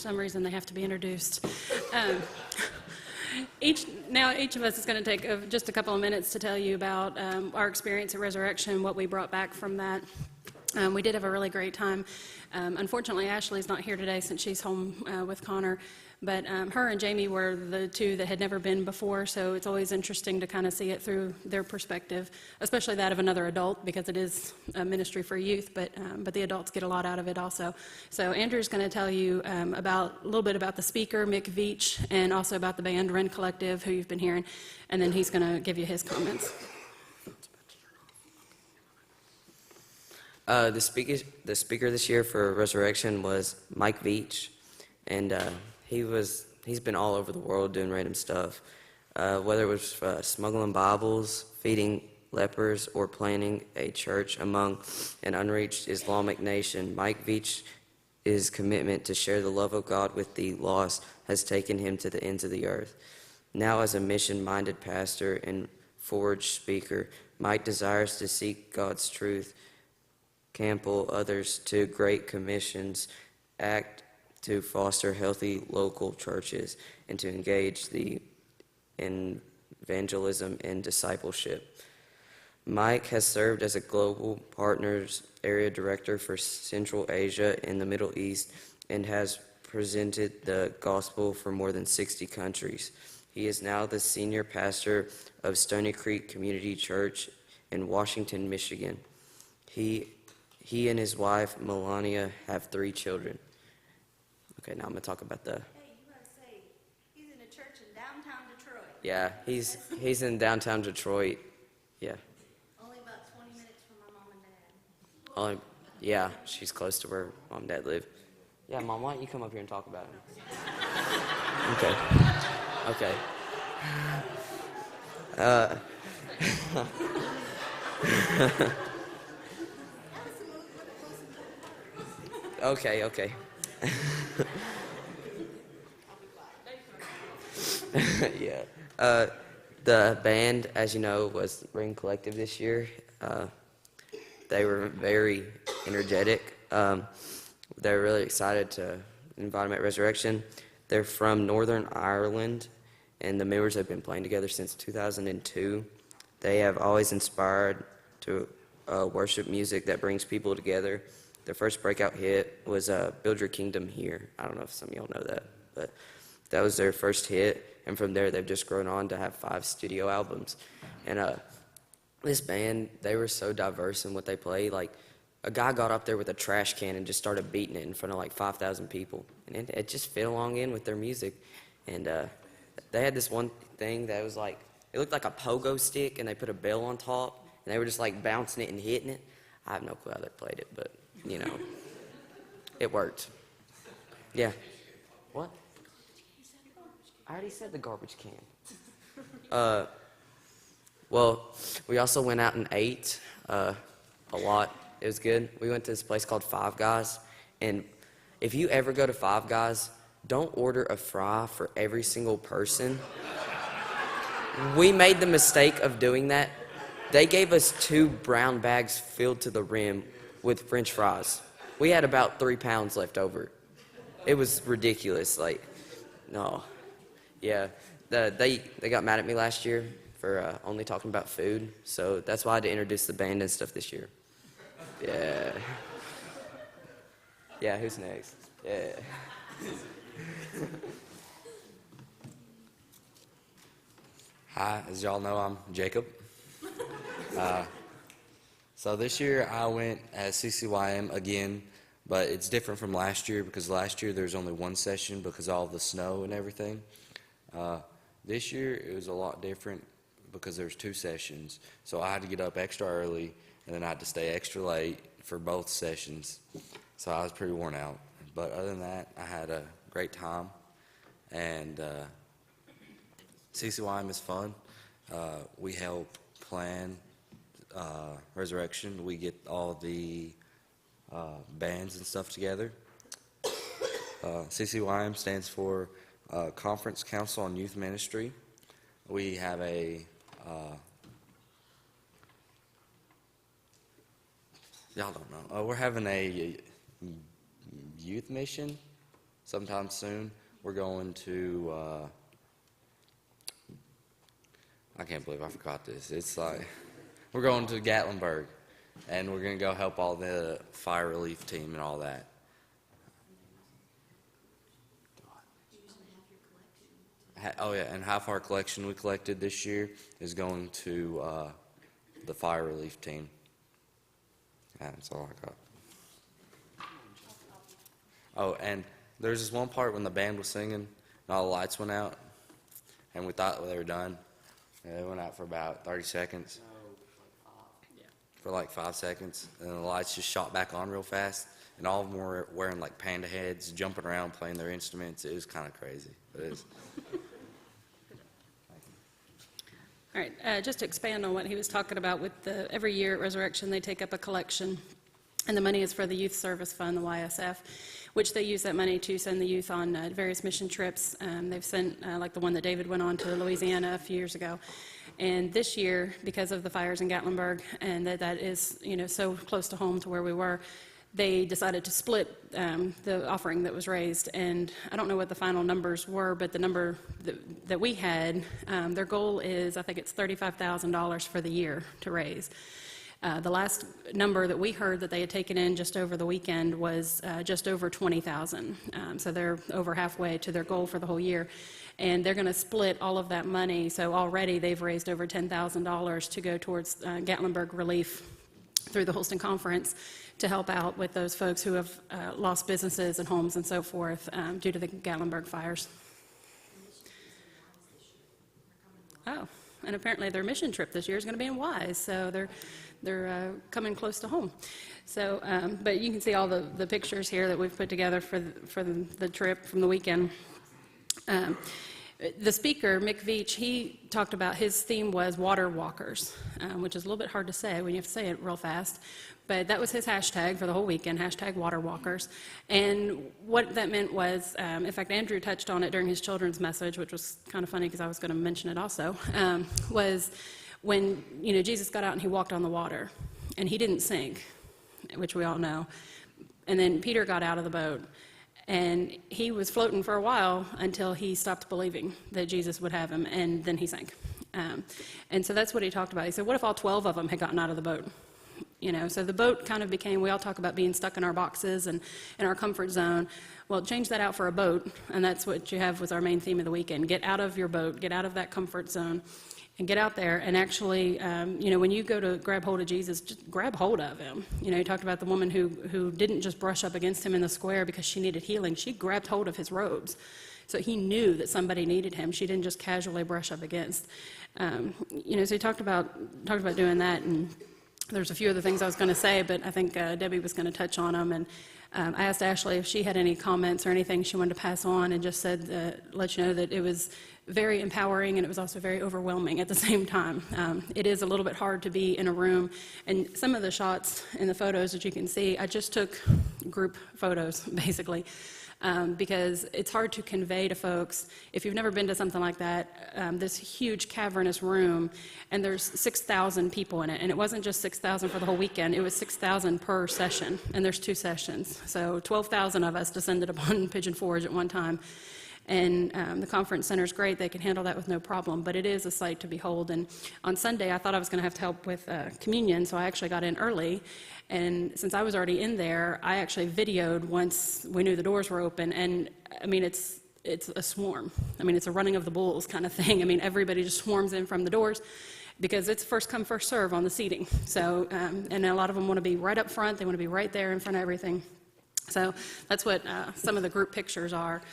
some reason they have to be introduced. Each of us is going to take just a couple of minutes to tell you about our experience at Resurrection, what we brought back from that. We did have a really great time. Unfortunately, Ashley's not here today since she's home with Connor, but her and Jamie were the two that had never been before, so it's always interesting to kind of see it through their perspective, especially that of another adult, because it is a ministry for youth, but the adults get a lot out of it also. So Andrew's going to tell you a little bit about the speaker, Mick Veach, and also about the band Wren Collective, who you've been hearing, and then he's going to give you his comments. The speaker this year for Resurrection was Mike Veach, and he's been all over the world doing random stuff, whether it was smuggling Bibles, feeding lepers, or planning a church among an unreached Islamic nation. Mike Veach's commitment to share the love of God with the lost has taken him to the ends of the earth. Now, as a mission-minded pastor and forged speaker, Mike desires to seek God's truth, counsel others to great commissions, act to foster healthy local churches, and to engage in evangelism and discipleship. Mike has served as a Global Partners Area Director for Central Asia and the Middle East and has presented the gospel for more than 60 countries. He is now the senior pastor of Stony Creek Community Church in Washington, Michigan. He and his wife, Melania, have 3 children. Okay, now I'm going to talk about the... Hey, you want to say, he's in a church in downtown Detroit. Yeah, he's in downtown Detroit. Yeah. Only about 20 minutes from my mom and dad. Yeah, she's close to where Mom and Dad live. Yeah, Mom, why don't you come up here and talk about him? Okay. Okay. Yeah. The band, as you know, was Wren Collective this year. They were very energetic. They were really excited to invite them at Resurrection. They're from Northern Ireland, and the members have been playing together since 2002. They have always inspired to worship music that brings people together. Their first breakout hit was Build Your Kingdom Here. I don't know if some of y'all know that, but that was their first hit, and from there they've just grown on to have 5 studio albums. And this band, they were so diverse in what they played. Like, a guy got up there with a trash can and just started beating it in front of like 5,000 people, and it just fit along in with their music. And they had this one thing that was like, it looked like a pogo stick, and they put a bell on top, and they were just like bouncing it and hitting it. I have no clue how they played it, but you know, it worked. Yeah. What? I already said the garbage can. Well, we also went out and ate a lot. It was good. We went to this place called Five Guys, and if you ever go to Five Guys, don't order a fry for every single person. We made the mistake of doing that. They gave us 2 brown bags filled to the rim with French fries. We had about 3 pounds left over. It was ridiculous. Like, no. Yeah. They got mad at me last year for only talking about food, so that's why I had to introduce the band and stuff this year. Yeah. Yeah, who's next? Yeah. Hi, as y'all know, I'm Jacob. So this year I went as CCYM again, but it's different from last year because last year there was only 1 session because of all the snow and everything. This year it was a lot different because there's 2 sessions, so I had to get up extra early and then I had to stay extra late for both sessions, so I was pretty worn out. But other than that, I had a great time, and CCYM is fun. We help plan Resurrection. We get all the bands and stuff together. CCYM stands for Conference Council on Youth Ministry. We have a y'all don't know. We're having a youth mission sometime soon. We're going to, I can't believe I forgot this. It's like, we're going to Gatlinburg, and we're going to go help all the fire relief team and all that. Oh yeah, and half our collection we collected this year is going to the fire relief team. Yeah, that's all I got. Oh, and there's this one part when the band was singing and all the lights went out, and we thought they were done. And they went out for about 30 seconds. For like 5 seconds, and the lights just shot back on real fast, and all of them were wearing like panda heads, jumping around, playing their instruments. It was kind of crazy. But it was. All right, just to expand on what he was talking about with every year at Resurrection, they take up a collection, and the money is for the Youth Service Fund, the YSF, which they use that money to send the youth on various mission trips. They've sent, like the one that David went on to Louisiana a few years ago. And this year, because of the fires in Gatlinburg, and that is, so close to home to where we were, they decided to split the offering that was raised. And I don't know what the final numbers were, but the number that we had, their goal is, I think it's $35,000 for the year to raise. The last number that we heard that they had taken in just over the weekend was just over $20,000. So they're over halfway to their goal for the whole year. And they're going to split all of that money. So already they've raised over $10,000 to go towards Gatlinburg relief through the Holston Conference to help out with those folks who have lost businesses and homes and so forth due to the Gatlinburg fires. Oh, and apparently their mission trip this year is going to be in Wise, so they're coming close to home. So, but you can see all the pictures here that we've put together for the trip from the weekend. The speaker, Mick Veach, he talked about his theme was water walkers, which is a little bit hard to say when you have to say it real fast. But that was his hashtag for the whole weekend, hashtag water walkers. And what that meant was, in fact, Andrew touched on it during his children's message, which was kind of funny because I was going to mention it also, was when, Jesus got out and he walked on the water, and he didn't sink, which we all know. And then Peter got out of the boat. And he was floating for a while until he stopped believing that Jesus would have him, and then he sank. And so that's what he talked about. He said, what if all 12 of them had gotten out of the boat? So the boat kind of became, we all talk about being stuck in our boxes and in our comfort zone. Well, change that out for a boat, and that's what you have was our main theme of the weekend. Get out of your boat, get out of that comfort zone, and get out there and actually, when you go to grab hold of Jesus, just grab hold of him. He talked about the woman who didn't just brush up against him in the square because she needed healing. She grabbed hold of his robes. So he knew that somebody needed him. She didn't just casually brush up against. So he talked about doing that, and there's a few other things I was going to say, but I think Debbie was going to touch on them. And I asked Ashley if she had any comments or anything she wanted to pass on, and just said, let you know that it was very empowering, and it was also very overwhelming at the same time. It is a little bit hard to be in a room, and some of the shots in the photos that you can see, I just took group photos, basically, because it's hard to convey to folks, if you've never been to something like that, this huge cavernous room, and there's 6,000 people in it, and it wasn't just 6,000 for the whole weekend, it was 6,000 per session, and there's 2 sessions, so 12,000 of us descended upon Pigeon Forge at one time. And the conference center is great. They can handle that with no problem, but it is a sight to behold. And on Sunday, I thought I was going to have to help with communion, so I actually got in early. And since I was already in there, I actually videoed once we knew the doors were open. And, it's a swarm. It's a running of the bulls kind of thing. Everybody just swarms in from the doors because it's first come, first serve on the seating. So, and a lot of them want to be right up front. They want to be right there in front of everything. So that's what some of the group pictures are.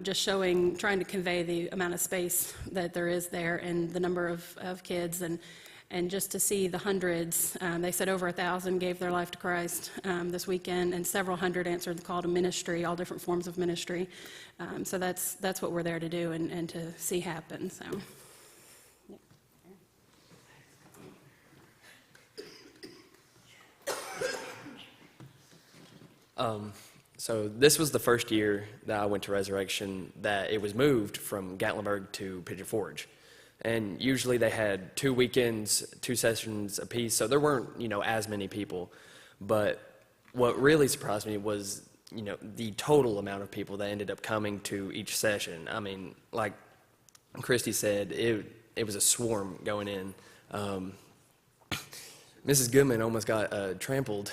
Just trying to convey the amount of space that there is there and the number of kids, and just to see the hundreds. They said over 1,000 gave their life to Christ this weekend, and several hundred answered the call to ministry, all different forms of ministry. So that's what we're there to do and to see happen. So. So this was the first year that I went to Resurrection that it was moved from Gatlinburg to Pigeon Forge. And usually they had 2 weekends, 2 sessions apiece, so there weren't, as many people. But what really surprised me was the total amount of people that ended up coming to each session. I mean, like Christy said, it was a swarm going in. Mrs. Goodman almost got trampled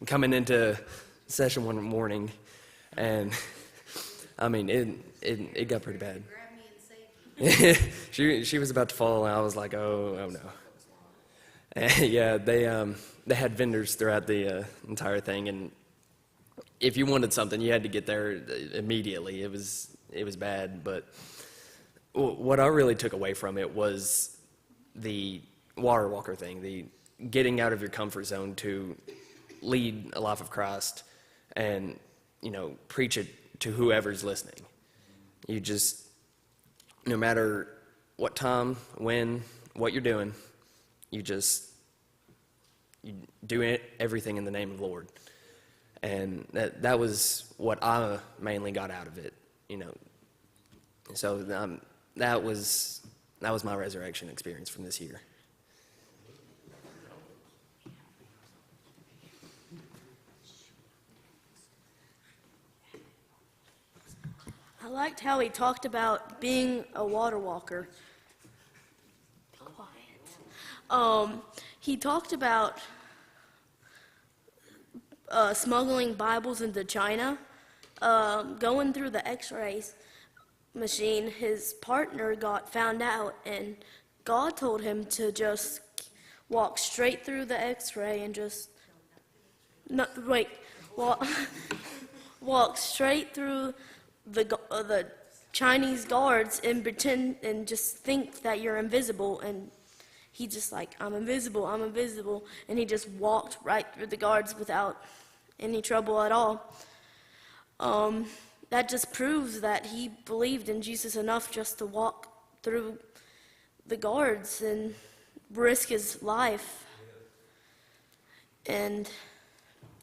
coming into session one morning, and I mean, it got pretty bad. she was about to fall, and I was like, oh no. And yeah, they had vendors throughout the entire thing, and if you wanted something, you had to get there immediately. It was bad, but what I really took away from it was the water walker thing, the getting out of your comfort zone to lead a life of Christ and, preach it to whoever's listening. You just, no matter what time, when, what you're doing, you do everything in the name of the Lord. And that was what I mainly got out of it, So that was my resurrection experience from this year. I liked how he talked about being a water walker. Be quiet. He talked about smuggling Bibles into China. Going through the X-rays machine, his partner got found out, and God told him to just walk straight through the X-ray and walk straight through the Chinese guards and pretend and just think that you're invisible, and he just like, I'm invisible, and he just walked right through the guards without any trouble at all. That just proves that he believed in Jesus enough just to walk through the guards and risk his life. And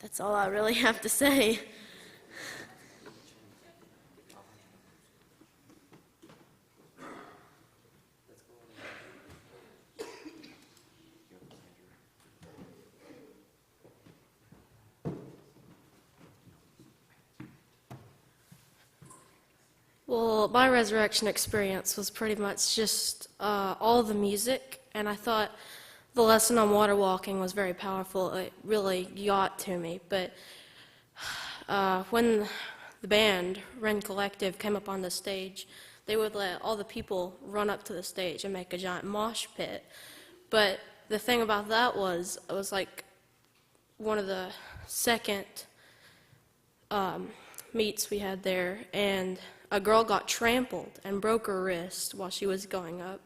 that's all I really have to say. Well, my resurrection experience was pretty much just all the music, and I thought the lesson on water walking was very powerful. It really got to me. But when the band, Ren Collective, came up on the stage, they would let all the people run up to the stage and make a giant mosh pit. But the thing about that was, it was like one of the second meets we had there, and a girl got trampled and broke her wrist while she was going up.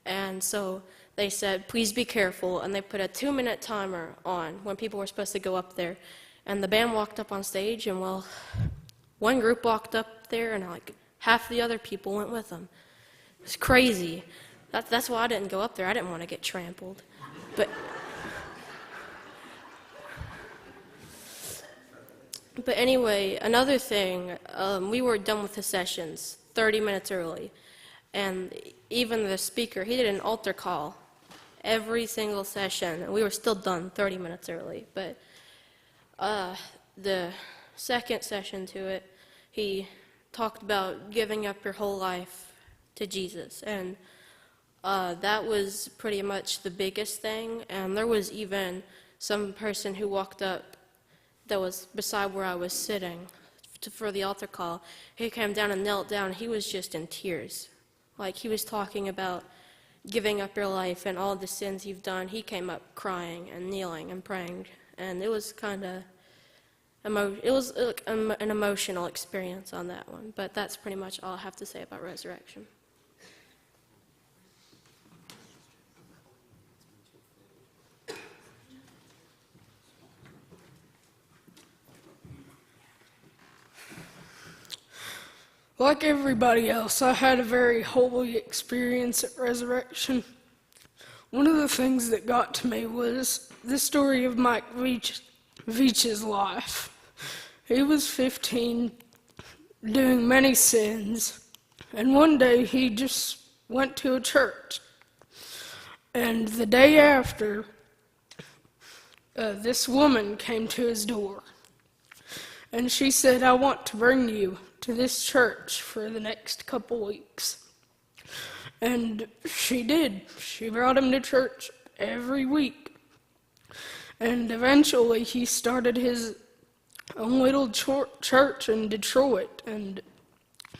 And so they said, please be careful, and they put a 2-minute timer on when people were supposed to go up there. And the band walked up on stage, and well, one group walked up there, and like half the other people went with them. It was crazy. That's why I didn't go up there. I didn't want to get trampled. But anyway, another thing, we were done with the sessions 30 minutes early, and even the speaker, he did an altar call every single session, and we were still done 30 minutes early. But the second session to it, he talked about giving up your whole life to Jesus, and that was pretty much the biggest thing. And there was even some person who walked up that was beside where I was sitting for the altar call. He came down and knelt down. He was just in tears. Like, he was talking about giving up your life and all the sins you've done. He came up crying and kneeling and praying, and it was kind of an emotional experience on that one. But that's pretty much all I have to say about resurrection. Like everybody else, I had a very holy experience at Resurrection. One of the things that got to me was the story of Mike Veach's life. He was 15, doing many sins, and one day he just went to a church. And the day after, this woman came to his door. And she said, I want to bring you to this church for the next couple weeks. And she did. She brought him to church every week. And eventually he started his own little church in Detroit. And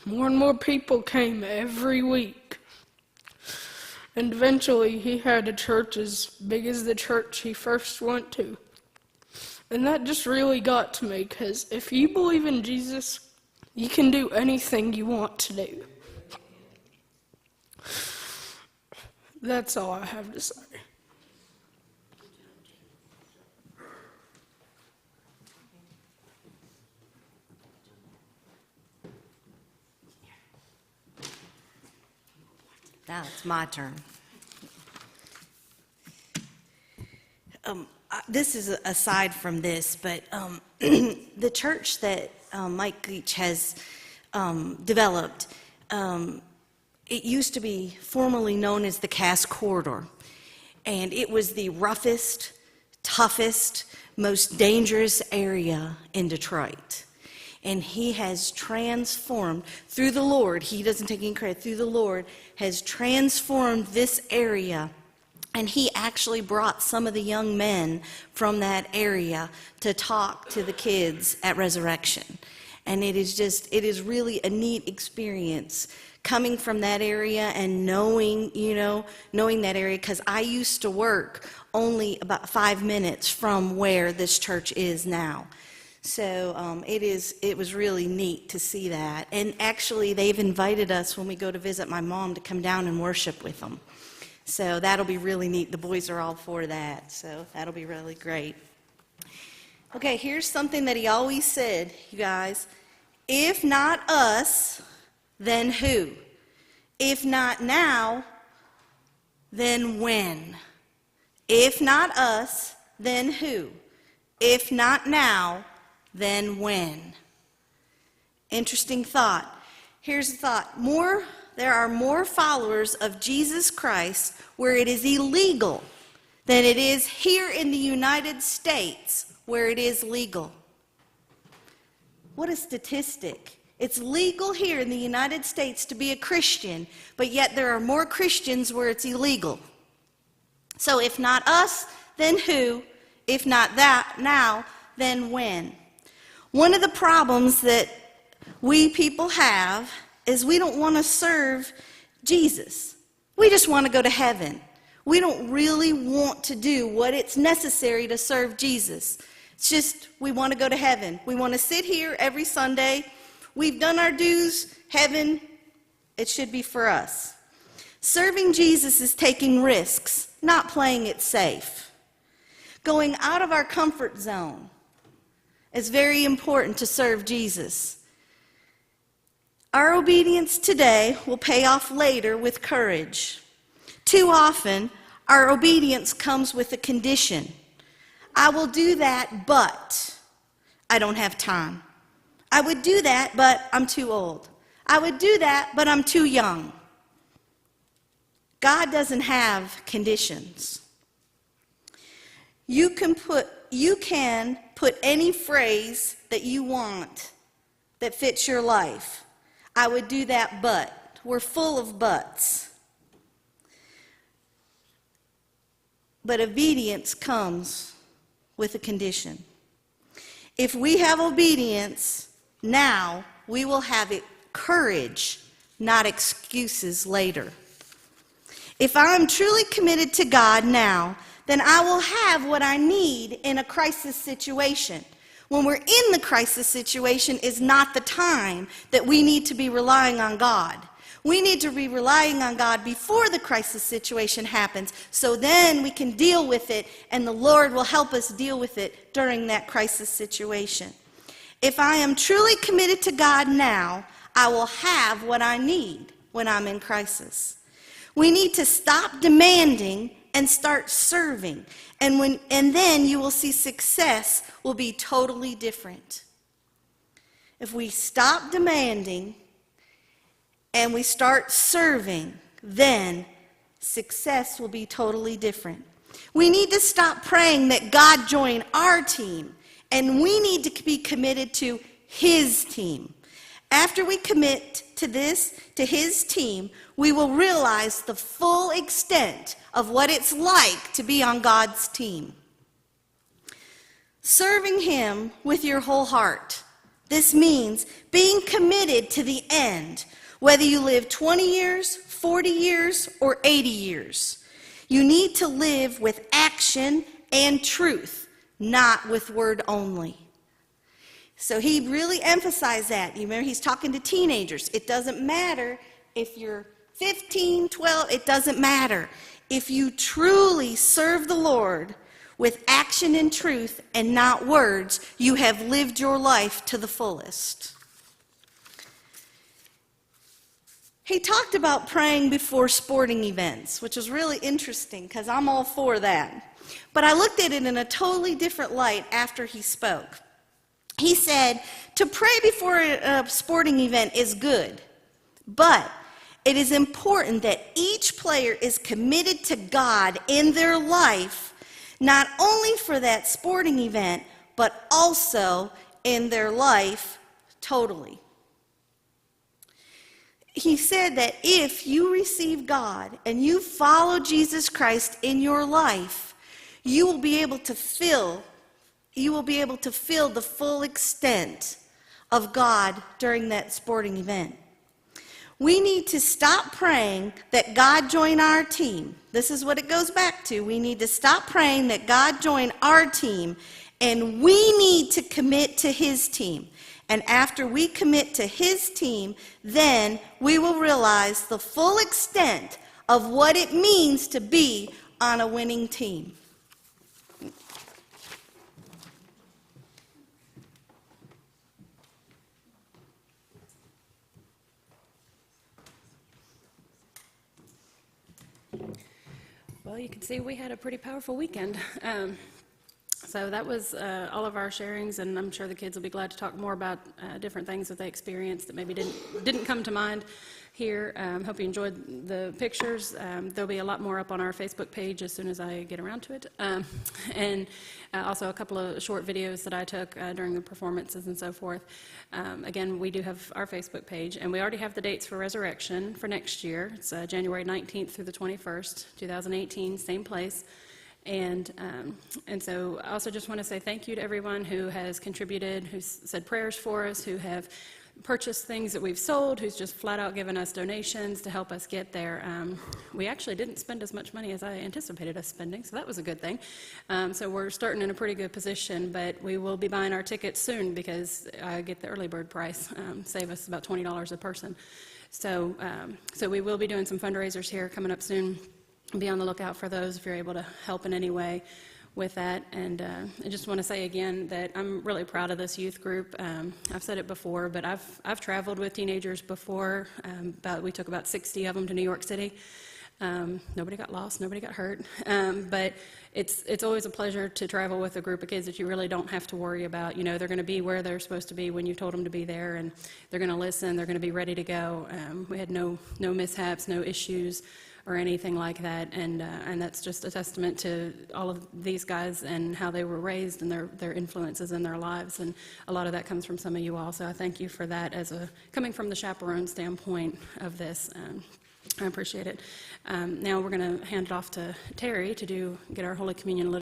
more people came every week. And eventually he had a church as big as the church he first went to. And that just really got to me, because if you believe in Jesus, you can do anything you want to do. That's all I have to say. Now it's my turn. This is aside from this, but the church that Mike Leach has developed, it used to be formerly known as the Cass Corridor, and it was the roughest, toughest, most dangerous area in Detroit. And he has transformed, through the Lord, he doesn't take any credit, through the Lord, has transformed this area. And he actually brought some of the young men from that area to talk to the kids at Resurrection. And it is really a neat experience coming from that area and knowing that area, because I used to work only about 5 minutes from where this church is now. So it was really neat to see that. And actually, they've invited us when we go to visit my mom to come down and worship with them. So that'll be really neat. The boys are all for that, so that'll be really great. Okay, here's something that he always said, you guys. If not us, then who? If not now, then when? If not us, then who? If not now, then when? Interesting thought. Here's the thought. There are more followers of Jesus Christ where it is illegal than it is here in the United States where it is legal. What a statistic. It's legal here in the United States to be a Christian, but yet there are more Christians where it's illegal. So if not us, then who? If not that now, then when? One of the problems that we people have is we don't want to serve Jesus. We just want to go to heaven. We don't really want to do what it's necessary to serve Jesus. It's just we want to go to heaven. We want to sit here every Sunday. We've done our dues. Heaven, it should be for us. Serving Jesus is taking risks, not playing it safe. Going out of our comfort zone. It's very important to serve Jesus. Our obedience today will pay off later with courage. Too often, our obedience comes with a condition. I will do that, but I don't have time. I would do that, but I'm too old. I would do that, but I'm too young. God doesn't have conditions. You can put any phrase that you want that fits your life. I would do that, but. We're full of buts. But obedience comes with a condition. If we have obedience now, we will have courage, not excuses later. If I'm truly committed to God now, then I will have what I need in a crisis situation. When we're in the crisis situation is not the time that we need to be relying on God. We need to be relying on God before the crisis situation happens, so then we can deal with it, and the Lord will help us deal with it during that crisis situation. If I am truly committed to God now, I will have what I need when I'm in crisis. We need to stop demanding and start serving. And then you will see success will be totally different. If we stop demanding and we start serving, then success will be totally different. We need to stop praying that God join our team and we need to be committed to his team. After we commit to his team, we will realize the full extent of what it's like to be on God's team. Serving him with your whole heart. This means being committed to the end, whether you live 20 years, 40 years, or 80 years. You need to live with action and truth, not with word only. So he really emphasized that. You remember, he's talking to teenagers. It doesn't matter if you're 15, 12, it doesn't matter. If you truly serve the Lord with action and truth and not words, you have lived your life to the fullest. He talked about praying before sporting events, which was really interesting because I'm all for that. But I looked at it in a totally different light after he spoke. He said, to pray before a sporting event is good, but it is important that each player is committed to God in their life, not only for that sporting event, but also in their life totally. He said that if you receive God and you follow Jesus Christ in your life, you will be able to feel the full extent of God during that sporting event. We need to stop praying that God join our team. This is what it goes back to. We need to stop praying that God join our team, and we need to commit to his team. And after we commit to his team, then we will realize the full extent of what it means to be on a winning team. Well, you can see we had a pretty powerful weekend. So that was all of our sharings, and I'm sure the kids will be glad to talk more about different things that they experienced that maybe didn't come to mind here. Hope you enjoyed the pictures. There'll be a lot more up on our Facebook page as soon as I get around to it. And also a couple of short videos that I took during the performances and so forth. Again, we do have our Facebook page, and we already have the dates for Resurrection for next year. It's January 19th through the 21st, 2018, same place. And so I also just want to say thank you to everyone who has contributed, who's said prayers for us, who have purchased things that we've sold, who's just flat out given us donations to help us get there. We actually didn't spend as much money as I anticipated us spending, so that was a good thing. So we're starting in a pretty good position, but we will be buying our tickets soon because I get the early bird price, save us about $20 a person. So we will be doing some fundraisers here coming up soon. Be on the lookout for those if you're able to help in any way with that. And I just want to say again that I'm really proud of this youth group. I've said it before, but I've traveled with teenagers before. We took about 60 of them to New York City. Nobody got lost, nobody got hurt. But it's always a pleasure to travel with a group of kids that you really don't have to worry about. You know, they're going to be where they're supposed to be when you told them to be there, and they're going to listen, they're going to be ready to go. We had no mishaps, no issues or anything like that, and that's just a testament to all of these guys and how they were raised and their influences in their lives, and a lot of that comes from some of you all, so I thank you for that coming from the chaperone standpoint of this. I appreciate it. Now we're going to hand it off to Terry to get our Holy Communion